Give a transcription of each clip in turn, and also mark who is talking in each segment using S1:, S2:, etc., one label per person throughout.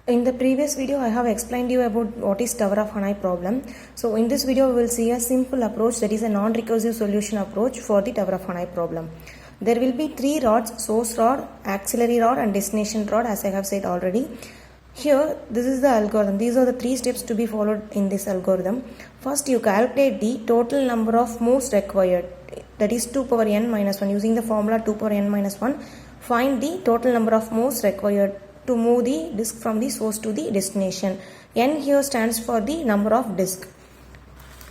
S1: In the previous video, I have explained you about what is Tower of Hanoi problem. So in this video, we will see a simple approach, that is a non-recursive solution approach for the Tower of Hanoi problem. There will be three rods: source rod, auxiliary rod and destination rod, as I have said already. Here, this is the algorithm. These are the three steps to be followed in this algorithm. First, you calculate the total number of moves required, that is 2 power n minus 1. Using the formula 2 power n minus 1, find the total number of moves required to move the disk from the source to the destination. N here stands for the number of disk.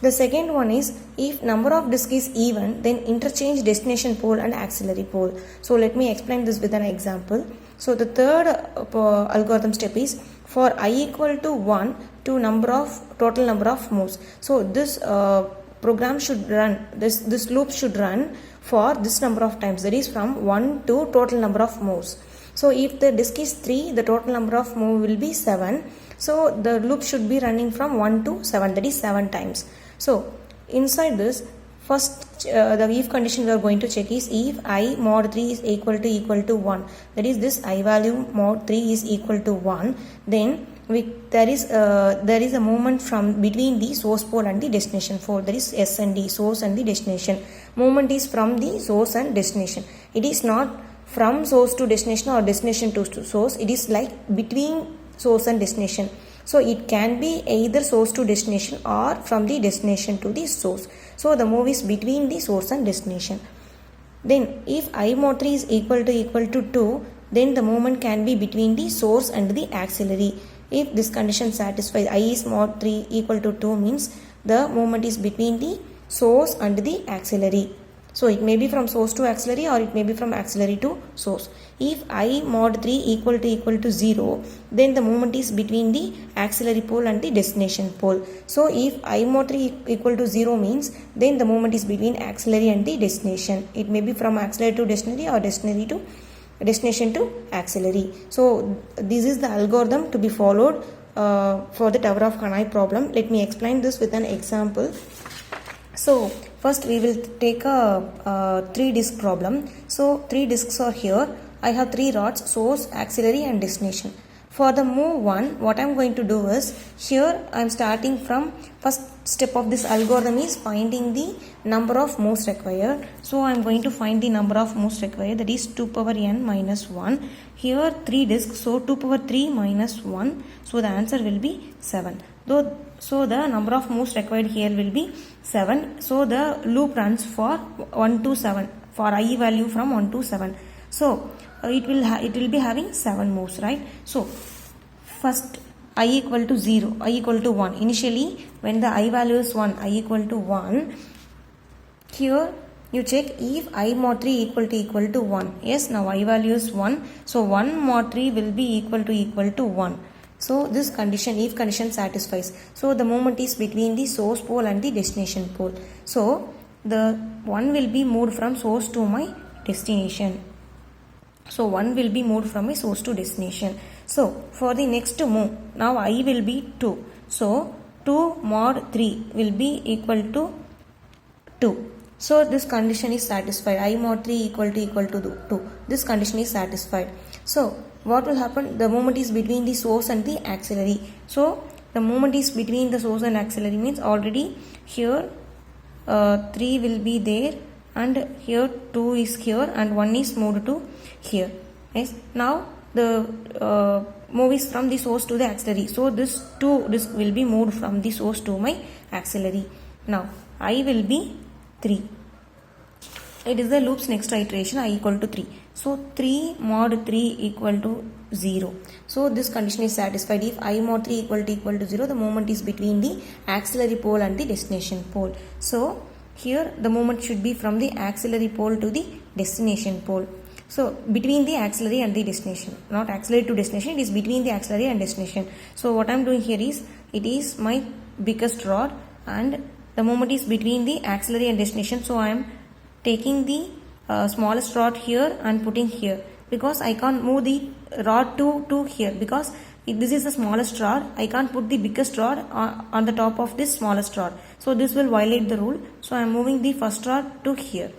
S1: The second one is, if number of disk is even, then interchange destination pole and auxiliary pole. So let me explain this with an example. So the third algorithm step is, for I equal to 1 to total number of moves. So this program should run, this loop should run for this number of times, that is from 1 to total number of moves. So if the disk is 3, the total number of move will be 7. So the loop should be running from 1 to 7, that is 7 times. So inside this, first the if condition we are going to check is, if I mod 3 is equal to 1, that is this I value mod 3 is equal to 1, then there is a movement from between the source pole and the destination pole, that is S and D, source and the destination. Movement is from the source and destination. It is not from source to destination or destination to source. It is like between source and destination. So it can be either source to destination or from the destination to the source. So the move is between the source and destination. Then if I mod 3 is equal to 2, then the movement can be between the source and the auxiliary. If this condition satisfies, I is mod 3 equal to 2 means the movement is between the source and the auxiliary. So it may be from source to auxiliary or it may be from auxiliary to source. If I mod 3 equal to 0, then the movement is between the auxiliary pole and the destination pole. So if I mod 3 equal to 0 means, then the movement is between auxiliary and the destination. It may be from auxiliary to destinary or destination to auxiliary. So this is the algorithm to be followed for the Tower of Hanoi problem. Let me explain this with an example. So first we will take a 3 disk problem. So 3 disks are here. I have 3 rods: source, auxiliary and destination. For the move 1, what I am going to do is, here I am starting from, first step of this algorithm is finding the number of moves required. So I am going to find the number of moves required, that is 2 power n minus 1. Here 3 disks, so 2 power 3 minus 1. So the answer will be 7. So the number of moves required here will be 7. So the loop runs for 1 to 7, for I value from 1 to 7. So it will be having 7 moves, right? So first I equal to 0, I equal to 1. Initially when the I value is 1, I equal to 1. Here you check if I mod 3 equal to 1. Yes, now I value is 1. So 1 mod 3 will be equal to 1. So this condition, if condition satisfies. So the movement is between the source pole and the destination pole. So the 1 will be moved from source to my destination. So 1 will be moved from my source to destination. So for the next move, now I will be 2. So 2 mod 3 will be equal to 2. So this condition is satisfied. I mod 3 equal to 2. This condition is satisfied. So what will happen? The movement is between the source and the auxiliary. So the movement is between the source and auxiliary means, already here 3 will be there, and here 2 is here and 1 is moved to here. Yes. Now the move is from the source to the auxiliary. So this 2 disk will be moved from the source to my auxiliary. Now I will be 3. It is the loop's next iteration, I equal to 3. So 3 mod 3 equal to 0. So this condition is satisfied. If I mod 3 equal to 0, the movement is between the auxiliary pole and the destination pole. So here the movement should be from the auxiliary pole to the destination pole. So between the auxiliary and the destination, not auxiliary to destination, it is between the auxiliary and destination. So what I am doing here is, it is my biggest rod and the movement is between the auxiliary and destination. So I am taking the smallest rod here and putting here, because I can't move the rod to here, because if this is the smallest rod, I can't put the biggest rod on the top of this smallest rod. So this will violate the rule. So I am moving the first rod to here.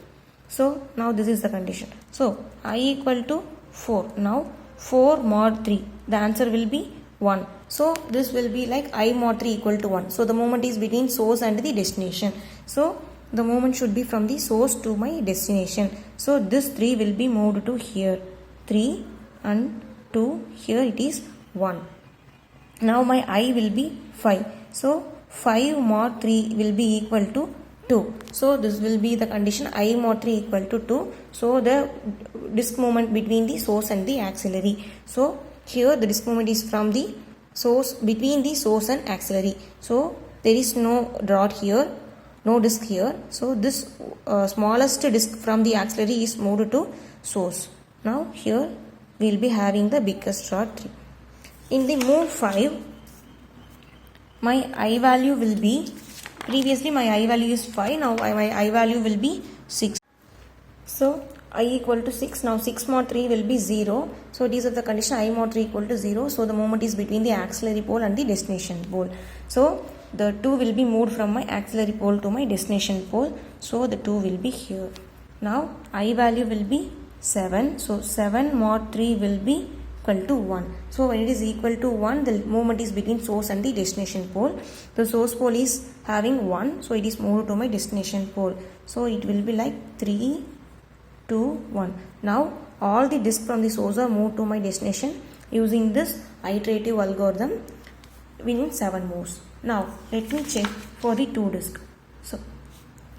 S1: So now this is the condition. So I equal to 4. Now 4 mod 3. The answer will be 1. So this will be like I mod 3 equal to 1. So the movement is between source and the destination. So the movement should be from the source to my destination. So this 3 will be moved to here. 3 and 2, here it is 1. Now my I will be 5. So 5 mod 3 will be equal to 2. So this will be the condition I mod 3 equal to 2. So the disk moment between the source and the auxiliary. So here the disk moment is from the source, between the source and auxiliary. So there is no dot here, no disk here. So this smallest disk from the auxiliary is moved to source. Now here we will be having the biggest dot 3. In the move 5, my I value will be, previously my I value is 5, now my I value will be 6. So I equal to 6, now 6 mod 3 will be 0. So it is of the condition I mod 3 equal to 0. So the moment is between the auxiliary pole and the destination pole. So the 2 will be moved from my auxiliary pole to my destination pole. So the 2 will be here. Now I value will be 7. So 7 mod 3 will be equal to 1. So when it is equal to 1, the movement is between source and the destination pole. The source pole is having 1. So it is moved to my destination pole. So it will be like 3, 2, 1. Now all the disks from the source are moved to my destination using this iterative algorithm within 7 moves. Now let me check for the 2 disks. So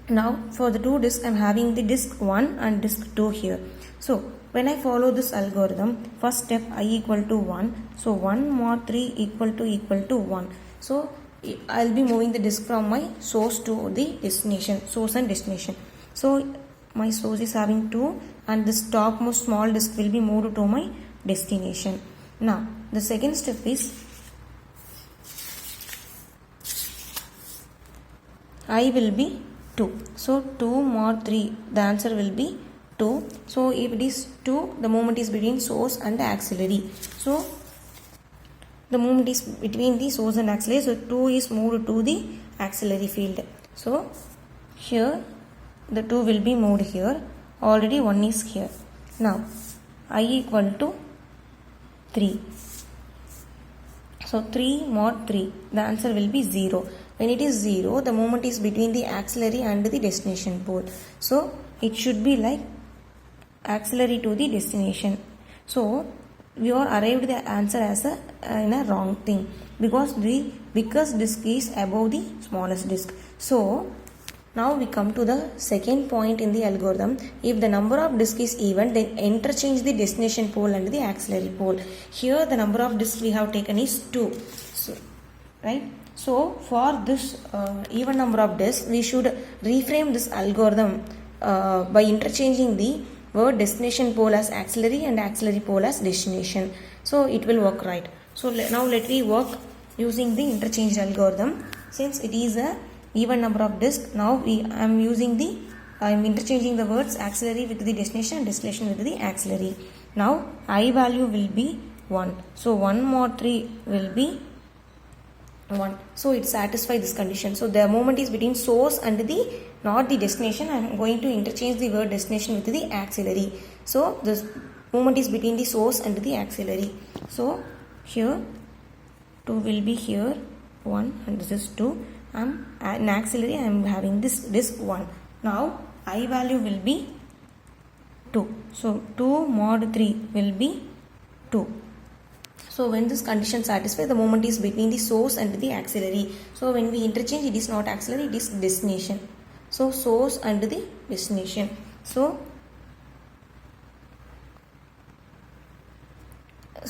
S1: now for the 2 disks I am having the disk 1 and disk 2 here. So when I follow this algorithm, first step I equal to 1. So 1 mod 3 equal to 1. So I will be moving the disk from my source to the destination, source and destination. So my source is having 2 and this topmost small disk will be moved to my destination. Now the second step is I will be 2. So 2 mod 3, the answer will be 2. So if it is 2, the movement is between source and the auxiliary. So the movement is between the source and auxiliary. So 2 is moved to the auxiliary field. So here the 2 will be moved here. Already 1 is here. Now I equal to 3. So 3 mod 3, the answer will be 0. When it is 0, the movement is between the auxiliary and the destination pole. So it should be like auxiliary to the destination. So we are arrived the answer as in a wrong thing, because the biggest disk is above the smallest disk. So now we come to the second point in the algorithm. If the number of disks is even, then interchange the destination pole and the auxiliary pole. Here the number of disks we have taken is 2. So, right? So for this even number of disks, we should reframe this algorithm by interchanging the word destination pole as auxiliary and auxiliary pole as destination. So it will work right. So now let me work using the interchange algorithm. Since it is a even number of disks, now I am interchanging the words auxiliary with the destination and destination with the auxiliary. Now I value will be 1. So 1 mod 3 will be 1. So it satisfies this condition. So the movement is between source and the not the destination. I am going to interchange the word destination with the auxiliary. So this movement is between the source and the auxiliary. So here 2 will be here 1 and this is 2. In auxiliary I am having this disk 1. Now I value will be 2. So 2 mod 3 will be 2. So when this condition satisfies, the movement is between the source and the auxiliary. So when we interchange, it is not auxiliary, it is destination. So source and the destination. So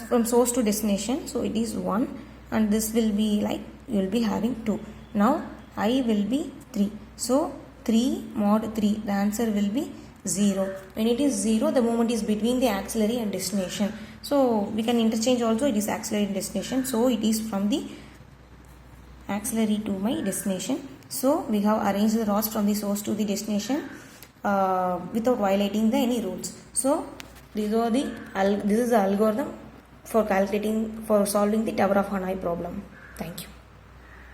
S1: from source to destination, so it is 1 and this will be like you will be having 2. Now I will be 3. So 3 mod 3, the answer will be 0. When it is 0, the movement is between the auxiliary and destination. So we can interchange also, it is auxiliary and destination. So it is from the auxiliary to my destination. So we have arranged the rods from the source to the destination without violating any rules. So this is the algorithm for solving the Tower of Hanoi problem. Thank you.